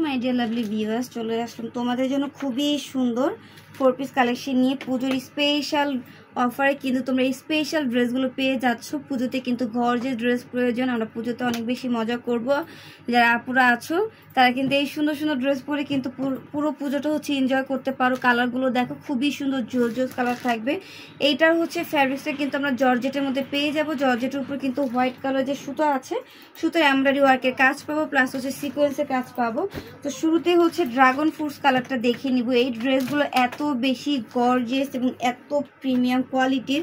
My dear lovely viewers, চলে আসলাম তোমাদের জন্য খুবই সুন্দর 4 পিস কালেকশন নিয়ে। পুজোর স্পেশাল অফারে কিন্তু তোমরা এই স্পেশাল ড্রেসগুলো পেয়ে যাচ্ছ। পুজোতে কিন্তু গর্জিয়াস ড্রেস প্রয়োজন, আমরা পুজোতে অনেক বেশি মজা করব। যারা আপুরা আছো তারা কিন্তু এই সুন্দর সুন্দর ড্রেস পরে কিন্তু পুরো পুজোটা হচ্ছে এনজয় করতে পারো। কালারগুলো দেখো খুবই সুন্দর, জোর কালার থাকবে। এইটার হচ্ছে ফ্যাব্রিক্সটা কিন্তু আমরা জর্জেটের মধ্যে পেয়ে যাব। জর্জেটের উপর কিন্তু হোয়াইট কালার যে সুতো আছে, সুতোর এমব্রয়ডারি ওয়ার্কের কাজ পাবো, প্লাস হচ্ছে সিকোয়েন্সের কাজ পাবো। তো শুরুতে হচ্ছে ড্রাগন ফ্রুটস কালারটা দেখে নিব। এই ড্রেসগুলো এত বেশি গর্জিয়াস এবং এত প্রিমিয়াম কোয়ালিটির,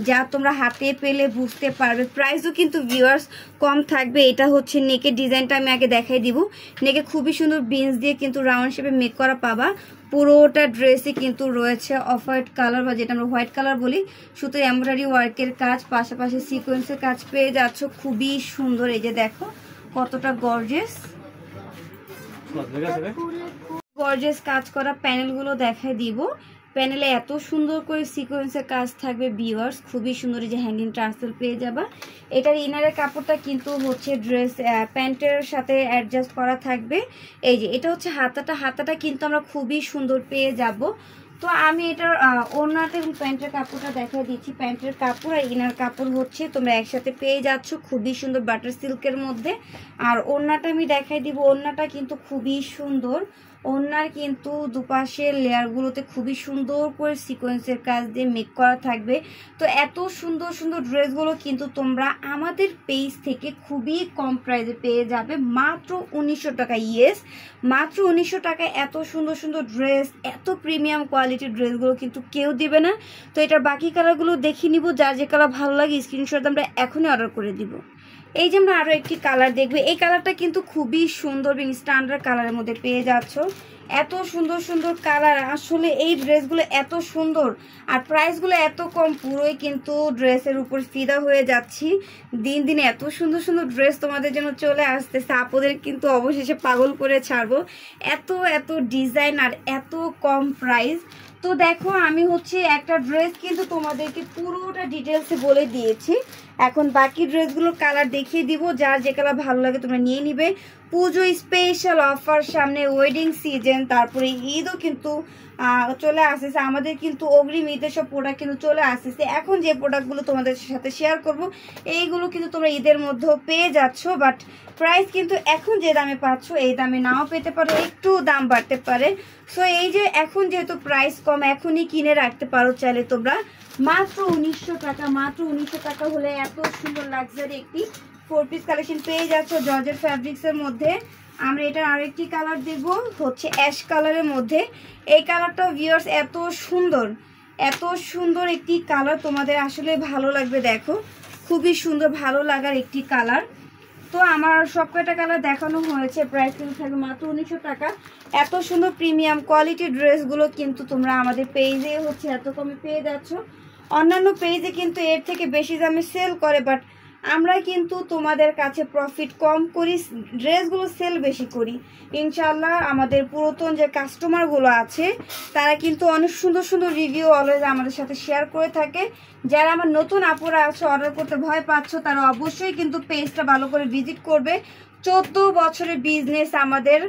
যা তোমরা হাতে পেলে বুঝতে পারবে। প্রাইসও কিন্তু ভিউয়ার্স কম থাকবে। এটা হচ্ছে নেকের ডিজাইনটা আমি আগে দেখাই দিব। নেকে খুবই সুন্দর বিনস দিয়ে কিন্তু রাউন্ড শেপে মেক করা পাবা। পুরোটা ড্রেসে কিন্তু রয়েছে অফ হোয়াইট কালার, বা যেটা আমরা হোয়াইট কালার বলি, সুতোর এমব্রয়ডারি ওয়ার্কের কাজ, পাশাপাশি সিকোয়েন্সের কাজ পেয়ে যাচ্ছ। খুবই সুন্দর, এই যে দেখো কতটা গর্জিয়াস গর্জিয়াস কাজ করা। প্যানেলগুলো দেখাই দিব। প্যানেলে এত সুন্দর করে সিকোয়েন্সের কাজ থাকবে ভিউয়ার্স, খুবই সুন্দর। এই যে হ্যাঙ্গিং টার্সেল পেয়ে যাবা। এটার ইনারের কাপড়টা কিন্তু হচ্ছে ড্রেস প্যান্টের সাথে অ্যাডজাস্ট করা থাকবে। এই যে এটা হচ্ছে হাতাটা কিন্তু আমরা খুবই সুন্দর পেয়ে যাব। তো আমি এটার ওড়নাটা এবং প্যান্টের কাপড়টা দেখাই দিচ্ছি। প্যান্টের কাপড় আর ইনার কাপড় হচ্ছে তোমরা একসাথে পেয়ে যাচ্ছ, খুবই সুন্দর বাটার সিল্কের মধ্যে। আর ওড়নাটা আমি দেখাই দিব। ওড়নাটা কিন্তু খুবই সুন্দর। ওড়নার কিন্তু দুপাশের লেয়ারগুলোতে খুবই সুন্দর করে সিকোয়েন্সের কাজ দিয়ে মেক করা থাকবে। তো এত সুন্দর সুন্দর ড্রেসগুলো কিন্তু তোমরা আমাদের পেজ থেকে খুবই কম প্রাইসে পেয়ে যাবে, মাত্র 1900 টাকা। ইয়েস, মাত্র 1900 টাকায় এত সুন্দর সুন্দর ড্রেস, এত প্রিমিয়াম কোয়ালিটির ড্রেসগুলো কিন্তু কেউ দিবে না। তো এটার বাকি কালারগুলো দেখে নিব। যার যে কালার ভালো লাগে স্ক্রিনশট আমরা এখনই অর্ডার করে দিব। এই যে আমরা আরো একটি কালার দেখবো। এই কালারটা কিন্তু খুবই সুন্দর এবং স্ট্যান্ডার্ড কালারের মধ্যে পেয়ে যাচ্ছ। এত সুন্দর সুন্দর কালার, আসলে এই ড্রেসগুলো এত সুন্দর আর প্রাইসগুলো এত কম, পুরোই কিন্তু ড্রেসের উপর ফিদা হয়ে যাচ্ছি। দিন দিন এত সুন্দর সুন্দর ড্রেস তোমাদের জন্য চলে আসতেছে। আপুদের কিন্তু অবশেষে পাগল করে ছাড়বো, এত এত ডিজাইন আর এত কম প্রাইস। তো দেখো আমি হচ্ছে একটা ড্রেস কিন্তু তোমাদেরকে পুরোটা ডিটেলসে বলে দিয়েছি। এখন বাকি ড্রেসগুলোর কালার দেখিয়ে দিব। যার যে কালার ভালো লাগে তোমরা নিয়ে নিবে। পুজো স্পেশাল অফার, সামনে ওয়েডিং সিজন, তারপরে ঈদও কিন্তু চলে আসতেছে। আমাদের কিন্তু অগ্রিম ঈদের সব প্রোডাক্ট কিন্তু চলে আসতেছে। এখন যে প্রোডাক্টগুলো তোমাদের সাথে শেয়ার করব, এইগুলো কিন্তু তোমরা ঈদের মধ্যেও পেয়ে যাচ্ছ। বাট প্রাইস কিন্তু এখন যে দামে পাচ্ছ এই দামে নাও পেতে পারো, একটু দাম বাড়তে পারে। সো এই যে এখন যেহেতু প্রাইস কম, এখনই কিনে রাখতে পারো চাইলে তোমরা। মাত্র 1900 টাকা, মাত্র 1900 টাকা হলে এত সুন্দর লাক্সারি একটি 4 পিস কালেকশন পেয়ে যাচ্ছ জর্জেট ফ্যাব্রিক্সের মধ্যে। আমরা এটার আরেকটি কালার দেব হচ্ছে অ্যাশ কালারের মধ্যে। এই কালারটা ভিউয়ার্স এত সুন্দর একটি কালার, তোমাদের আসলে ভালো লাগবে। দেখো খুবই সুন্দর, ভালো লাগার একটি কালার। তো আমার সব কয়টা কালার দেখানো হয়েছে। প্রাইস কিন্তু থাকবে মাত্র 1900 টাকা। এত সুন্দর প্রিমিয়াম কোয়ালিটির ড্রেসগুলো কিন্তু তোমরা আমাদের পেজে হচ্ছে এত কমে পেয়ে যাচ্ছ। অন্যান্য পেজে কিন্তু এর থেকে বেশি দামে সেল করে, বাট আমরা কিন্তু তোমাদের কাছে প্রফিট কম করি, ড্রেসগুলো সেল বেশি করি ইনশাল্লাহ। আমাদের পুরাতন যে কাস্টমারগুলো আছে তারা কিন্তু অনেক সুন্দর সুন্দর রিভিউ অলওয়েজ আমাদের সাথে শেয়ার করে থাকে। যারা আমার নতুন আপুরা আছে অর্ডার করতে ভয় পাচ্ছ, তারা অবশ্যই কিন্তু পেজটা ভালো করে ভিজিট করবে। 14 বছরের বিজনেস আমাদের,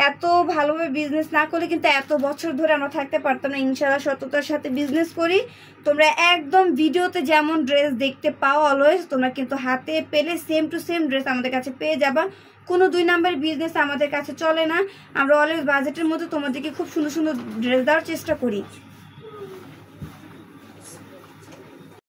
এত ভালোভাবে বিজনেস না করলে কিন্তু এত বছর ধরে আমরা থাকতে পারতাম না। ইনশাআল্লাহ সততার সাথে বিজনেস করি। তোমরা একদম ভিডিওতে যেমন ড্রেস দেখতে পাও অলওয়েজ, তোমরা কিন্তু হাতে পেলে সেম টু সেম ড্রেস আমাদের কাছে পেয়ে যাবা। কোনো 2 নাম্বারের বিজনেস আমাদের কাছে চলে না। আমরা অলওয়েজ বাজেটের মধ্যে তোমাদেরকে খুব সুন্দর সুন্দর ড্রেস দেওয়ার চেষ্টা করি।